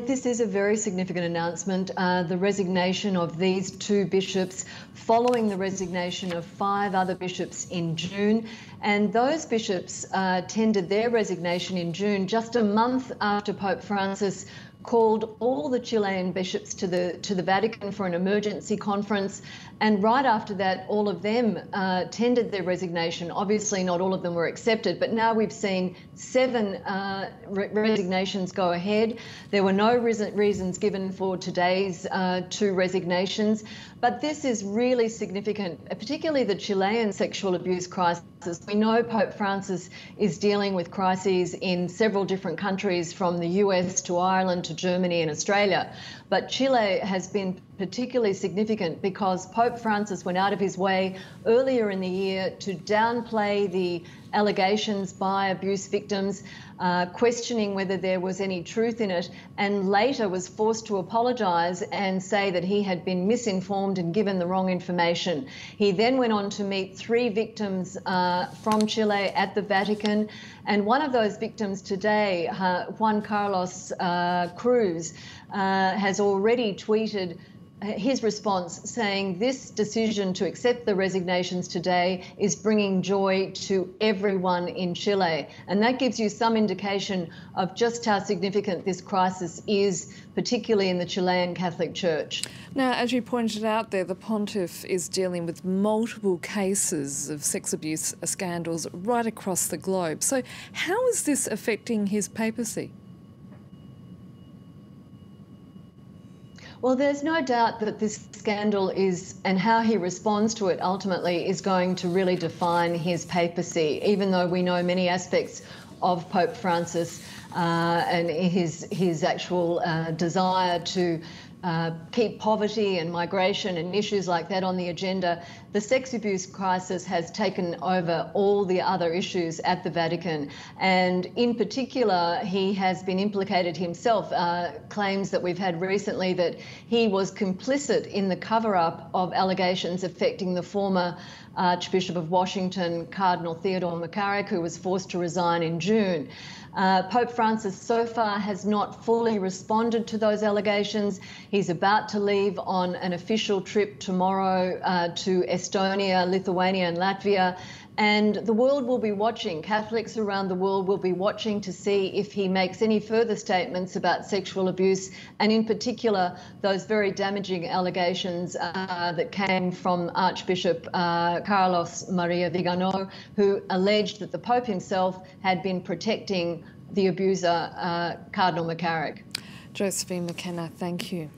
This is a very significant announcement, the resignation of these two bishops following the resignation of 5 other bishops in June. And those bishops tendered their resignation in June, just a month after Pope Francis called all the Chilean bishops to the Vatican for an emergency conference. And right after that, all of them tendered their resignation. Obviously, not all of them were accepted, but now we've seen 7 resignations go ahead. There were no reasons given for today's 2 resignations, but this is really significant, particularly the Chilean sexual abuse crisis. We know Pope Francis is dealing with crises in several different countries, from the US to Ireland to Germany and Australia. But Chile has been particularly significant because Pope Francis went out of his way earlier in the year to downplay the allegations by abuse victims, questioning whether there was any truth in it, and later was forced to apologise and say that he had been misinformed and given the wrong information. He then went on to meet 3 victims from Chile at the Vatican, and one of those victims today, Juan Carlos Cruz, has already tweeted his response, saying this decision to accept the resignations today is bringing joy to everyone in Chile. And that gives you some indication of just how significant this crisis is, particularly in the Chilean Catholic Church. Now, as you pointed out there, the Pontiff is dealing with multiple cases of sex abuse scandals right across the globe. So how is this affecting his papacy? Well, there's no doubt that this scandal is, and how he responds to it ultimately, is going to really define his papacy, even though we know many aspects of Pope Francis and his actual desire to keep poverty and migration and issues like that on the agenda. The sex abuse crisis has taken over all the other issues at the Vatican, and in particular he has been implicated himself. Claims that we've had recently that he was complicit in the cover-up of allegations affecting the former Archbishop of Washington, Cardinal Theodore McCarrick, who was forced to resign in June. Pope Francis so far has not fully responded to those allegations. He's about to leave on an official trip tomorrow to Estonia, Lithuania and Latvia. And the world will be watching, Catholics around the world will be watching to see if he makes any further statements about sexual abuse, and in particular those very damaging allegations that came from Archbishop Carlos Maria Vigano, who alleged that the Pope himself had been protecting the abuser, Cardinal McCarrick. Josephine McKenna, thank you.